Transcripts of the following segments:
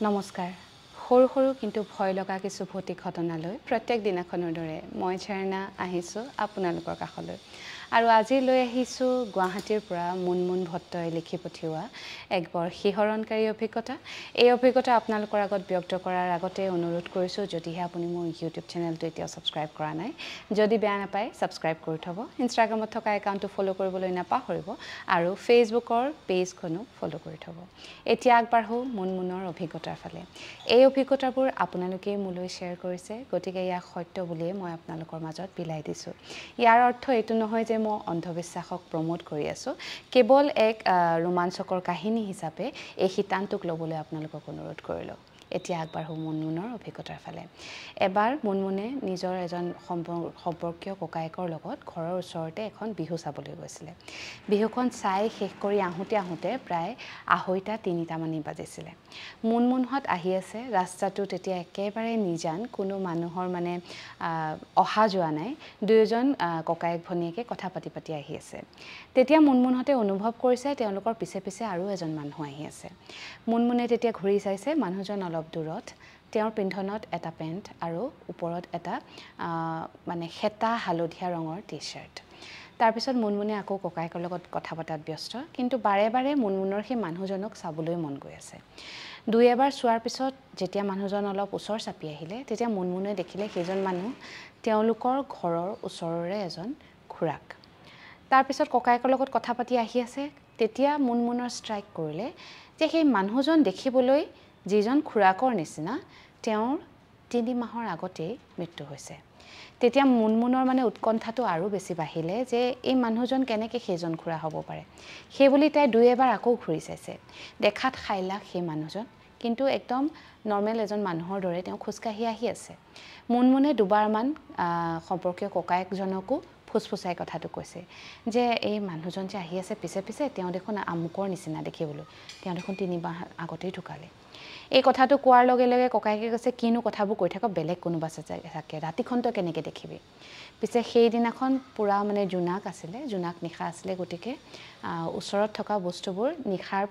নমস্কাৰ সৰু সৰু কিন্তু ভয় লগা কিছু ভৌতিক ঘটনালৈ প্ৰত্যেক দিনাখনৰ দৰে মই ঝৰ্ণা আহিছোঁ আপোনালোকৰ কাষলৈ আৰু আজি লৈ আহিছোঁ গুৱাহাটীৰ পৰা মুনমুন ভট্টই লিখি পঠিওৱা এক বৰ শিহৰণকাৰী অভিজ্ঞতা এই অভিজ্ঞতা আপোনালোকৰ আগত ব্যক্ত কৰাৰ আগতে অনুৰোধ কৰিছোঁ যদিহে আপুনি মোৰ ইউটিউব চেনেলটো এতিয়া সাবস্ক্ৰাইব কৰা নাই যদি বেয়া নাপায় সাবস্ক্ৰাইব কৰি থব ইনষ্টাগ্ৰামত থকা একাউণ্টটো ফলো কৰিবলৈ নাপাহৰিব আৰু ফেচবুকৰ পেজখনো ফলো কৰি থব এতিয়া আগবাঢ়ো মুনমুনৰ অভিজ্ঞতাৰ ফালে এই অভিজ্ঞতাবোৰ আপোনালোকে মোলৈ শ্বেয়াৰ কৰিছে গতিকে ইয়াক সত্য বুলিয়ে মই আপোনালোকৰ মাজত বিলাই দিছোঁ ইয়াৰ অৰ্থ এইটো নহয় যে মই অন্ধবিশ্বাসক প্ৰমোট কৰি আছো কেৱল এক ৰোমাঞ্চকৰ কাহিনী হিচাপে এই সিদ্ধান্তক ল'বলৈ আপোনালোকক অনুৰোধ কৰিলোঁ এতিয়া আগবাঢ়ো মুনমুনৰ অভিজ্ঞতাৰ ফালে এবাৰ মুনমুনে নিজৰ এজন সম্পৰ্কীয় ককায়েকৰ লগত ঘৰৰ ওচৰতে এখন বিহু চাবলৈ গৈছিলে বিহুখন চাই শেষ কৰি আহোঁতে প্ৰায় 2:30 মান বাজিছিলে মুনমুনহঁত আহি আছে ৰাস্তাটো তেতিয়া একেবাৰে নিজান কোনো মানুহৰ মানে অহা যোৱা নাই দুয়োজন ককায়েক ভনীয়েকে কথা পাতি আহি আছে তেতিয়া মুনমুনহঁতে অনুভৱ কৰিছে তেওঁলোকৰ পিছে আৰু এজন মানুহ আহি আছে মুনমুনে তেতিয়া ঘূৰি চাইছে মানুহজন অলপ দূৰত তেওঁৰ পিন্ধনত এটা পেন্ট আৰু ওপৰত এটা মানে হেতা হালধীয়া ৰঙৰ টি-শাৰ্ট তাৰপিছত মুনমুনে আকৌ ককায়েকৰ লগত কথা পতাত ব্যস্ত কিন্তু বাৰে মুনমুনৰ সেই মানুহজনক চাবলৈ মন গৈ আছে দুই এবাৰ চোৱাৰ পিছত যেতিয়া মানুহজন অলপ ওচৰ চাপি আহিলে তেতিয়া মুনমুনে দেখিলে সেইজন মানুহ তেওঁলোকৰ ঘৰৰ ওচৰৰে এজন খুৰাক তাৰপিছত ককায়েকৰ লগত কথা পাতি আহি আছে তেতিয়া মুনমুনৰ ষ্ট্ৰাইক কৰিলে যে সেই মানুহজন দেখিবলৈ যিজন খুৰাকৰ নিচিনা তেওঁৰ 3 মাহৰ আগতেই মৃত্যু হৈছে তেতিয়া মুনমুনৰ মানে উৎকণ্ঠাটো আৰু বেছি বাঢ়িলে যে এই মানুহজন কেনেকৈ সেইজন খুৰা হ'ব পাৰে সেই বুলি তাই দুই এবাৰ আকৌ ঘূৰি চাইছে দেখাত খাইলাখ সেই মানুহজন কিন্তু একদম নৰ্মেল এজন মানুহৰ দৰে তেওঁ খুচকাহি আহি আছে মুনমুনে দুবাৰমান সম্পৰ্কীয় ককায়েকজনকো ফুসফুসাই কথাটো কৈছে যে এই মানুহজন যে আহি আছে পিছে তেওঁ দেখোন আমুকৰ নিচিনা দেখিবলৈ তেওঁ দেখোন 3 মাহ আগতেই ঢুকালে এই কথাটো কোৱাৰ লগে লগে ককায়েকে কৈছে কিনো কথাবোৰ কৈ থাকক বেলেগ কোনোবা থাকে ৰাতিখনটো কেনেকৈ দেখিবি পিছে সেই দিনাখন পুৰা মানে জোনাক নিশা আছিলে গতিকে ওচৰত থকা বস্তুবোৰ নিশাৰ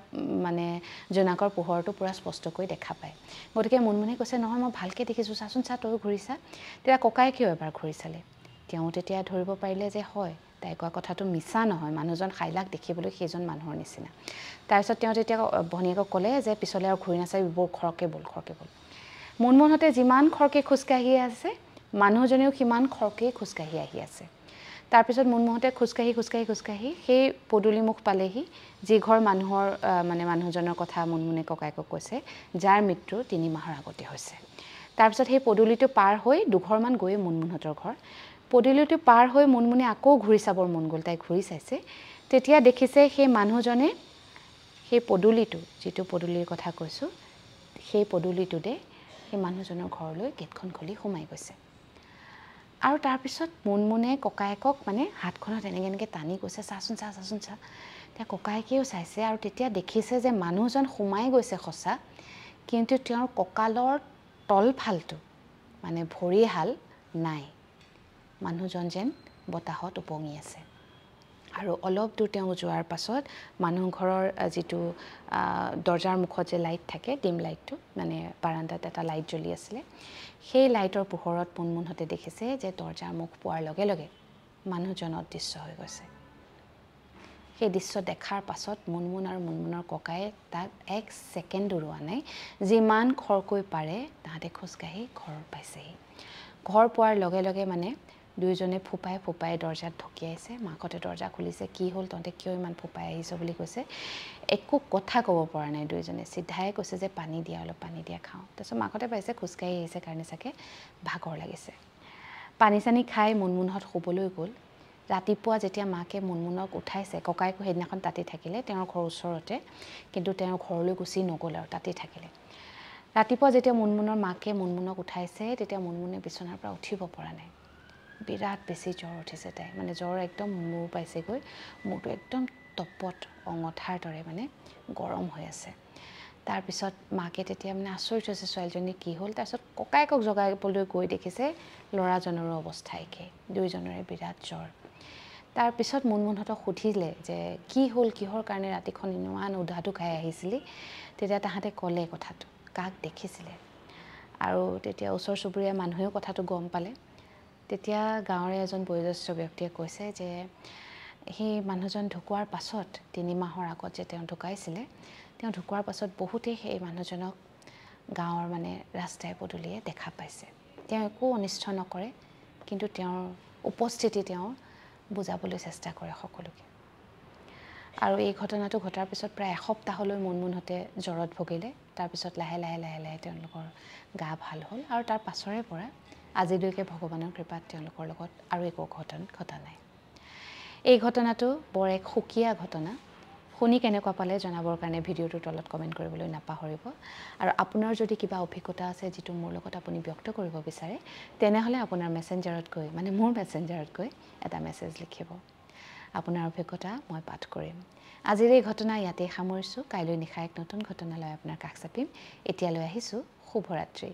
মানে জোনাকৰ পোহৰটো পুৰা স্পষ্টকৈ দেখা পায় গতিকে মুনমুনে কৈছে নহয় মই ভালকৈ দেখিছোঁ চাচোন চা তই ঘূৰিছা তেতিয়া ককায়েকেও এবাৰ ঘূৰি চালে তেওঁ তেতিয়া ধৰিব পাৰিলে যে হয় তাই কোৱা কথাটো মিছা নহয় মানুহজন খাইলাখ দেখিবলৈ সেইজন মানুহৰ নিচিনা তাৰপিছত তেওঁ তেতিয়া ভনীয়েকক ক'লে যে পিছলৈ আৰু ঘূৰি নাচাবি বৰ খৰকে বল মুনমুনহঁতে যিমান খৰকে খোজকাঢ়ি আছে মানুহজনেও সিমান খৰকে খোজকাঢ়ি আহি আছে তাৰপিছত মুনমুনহঁতে খোজকাঢ়ি সেই পদূলিমুখ পালেহি যি ঘৰ মানুহৰ মানে মানুহজনৰ কথা মুনমুনে ককায়েকক কৈছে যাৰ মৃত্যু 3 মাহৰ আগতে হৈছে তাৰপিছত সেই পদূলিটো পাৰ হৈ দুঘৰমান গৈ মুনমুনহঁতৰ ঘৰ পদূলিটো পাৰ হৈ মুনমুনে আকৌ ঘূৰি চাবৰ মন গ'ল তাই ঘূৰি চাইছে তেতিয়া দেখিছে সেই মানুহজনে সেই পদূলিটো যিটো পদূলিৰ কথা কৈছোঁ সেই পদূলিটোতে সেই মানুহজনৰ ঘৰলৈ গেটখন খুলি সোমাই গৈছে আৰু তাৰপিছত মুনমুনে ককায়েকক মানে হাতখনত এনেকৈ টানি কৈছে চাচোন চা তেতিয়া ককায়েকেও চাইছে আৰু তেতিয়া দেখিছে যে মানুহজন সোমাই গৈছে সঁচা কিন্তু তেওঁৰ কঁকালৰ তলফালটো মানে ভৰিহাল নাই মানুহজন যেন বতাহত উপঙি আছে আৰু অলপ দূৰ তেওঁ যোৱাৰ পাছত মানুহ ঘৰৰ যিটো দৰ্জাৰ মুখত যে লাইট থাকে ডিম লাইটটো মানে বাৰান্দাত এটা লাইট জ্বলি আছিলে সেই লাইটৰ পোহৰত মুনমুনহঁতে দেখিছে যে দৰ্জাৰ মুখ পোৱাৰ লগে লগে মানুহজন অদৃশ্য হৈ গৈছে সেই দৃশ্য দেখাৰ পাছত মুনমুন আৰু মুনমুনৰ ককায়ে তাক 1 ছেকেণ্ডো ৰোৱা নাই যিমান খৰকৈ পাৰে তাহাঁতে খোজকাঢ়ি ঘৰ পাইছেহি ঘৰ পোৱাৰ লগে লগে মানে দুইজনে ফুপাই দৰ্জাত ঢকিয়াইছে মাকতে দৰ্জা খুলিছে কি হ'ল তহঁতে কিয় ইমান ফুপাই আহিছ বুলি কৈছে একো কথা ক'ব পৰা নাই দুইজনে সিধাই কৈছে যে পানী দিয়া অলপ পানী দিয়া খাওঁ তাৰপিছত মাকতে পাইছে খোজকাঢ়ি আহিছে কাৰণে চাগে ভাগৰ লাগিছে পানী চানী খাই মুনমুনহঁত শুবলৈ গ'ল ৰাতিপুৱা যেতিয়া মাকে মুনমুনক উঠাইছে ককায়েকো সেইদিনাখন তাতে থাকিলে তেওঁৰ ঘৰ ওচৰতে কিন্তু তেওঁৰ ঘৰলৈ গুচি নগ'ল আৰু তাতে থাকিলে ৰাতিপুৱা যেতিয়া মুনমুনৰ মাকে মুনমুনক উঠাইছে তেতিয়া মুনমুনে বিচনাৰ পৰা উঠিব পৰা নাই বিৰাট বেছি জ্বৰ উঠিছে তাই মানে জ্বৰ একদম মূৰ পাইছেগৈ মূৰটো একদম তপত অঙঠাৰ দৰে মানে গৰম হৈ আছে তাৰপিছত মাকে তেতিয়া মানে আচৰিত হৈছে ছোৱালীজনী কি হ'ল তাৰপিছত ককায়েকক জগাবলৈ গৈ দেখিছে ল'ৰাজনৰো অৱস্থা একেই দুইজনৰে বিৰাট জ্বৰ তাৰপিছত মুনমুনহঁতক সুধিলে যে কি হ'ল কিহৰ কাৰণে ৰাতিখন ইমান উধাটো খাই আহিছিলি তেতিয়া তাহাঁতে ক'লে কথাটো কাক দেখিছিলে আৰু তেতিয়া ওচৰ চুবুৰীয়া মানুহেও কথাটো গম পালে তেতিয়া গাঁৱৰে এজন বয়োজ্যেষ্ঠ ব্যক্তিয়ে কৈছে যে সেই মানুহজন ঢুকোৱাৰ পাছত 3 মাহৰ আগত যে তেওঁ ঢুকাইছিলে তেওঁ ঢুকোৱাৰ পাছত বহুতেই সেই মানুহজনক গাঁৱৰ মানে ৰাস্তাই পদূলিয়ে দেখা পাইছে তেওঁ একো অনিষ্ট নকৰে কিন্তু তেওঁৰ উপস্থিতি তেওঁ বুজাবলৈ চেষ্টা কৰে সকলোকে আৰু এই ঘটনাটো ঘটাৰ পিছত প্ৰায় এসপ্তাহলৈ মুনমুনহঁতে জ্বৰত ভুগিলে তাৰপিছত লাহে লাহে তেওঁলোকৰ গা ভাল হ'ল আৰু তাৰ পাছৰে পৰা আজিলৈকে ভগৱানৰ কৃপাত তেওঁলোকৰ লগত আৰু একো ঘটা নাই এই ঘটনাটো বৰ এক সুকীয়া ঘটনা শুনি কেনেকুৱা পালে জনাবৰ কাৰণে ভিডিঅ'টোৰ তলত কমেণ্ট কৰিবলৈ নাপাহৰিব আৰু আপোনাৰ যদি কিবা অভিজ্ঞতা আছে যিটো মোৰ লগত আপুনি ব্যক্ত কৰিব বিচাৰে তেনেহ'লে আপোনাৰ মেছেঞ্জাৰত গৈ মানে মোৰ মেছেঞ্জাৰত গৈ এটা মেছেজ লিখিব আপোনাৰ অভিজ্ঞতা মই পাঠ কৰিম আজিৰ এই ঘটনা ইয়াতে সামৰিছোঁ কাইলৈ নিশা এক নতুন ঘটনালৈ আপোনাৰ কাষ চাপিম এতিয়ালৈ আহিছোঁ শুভৰাত্ৰি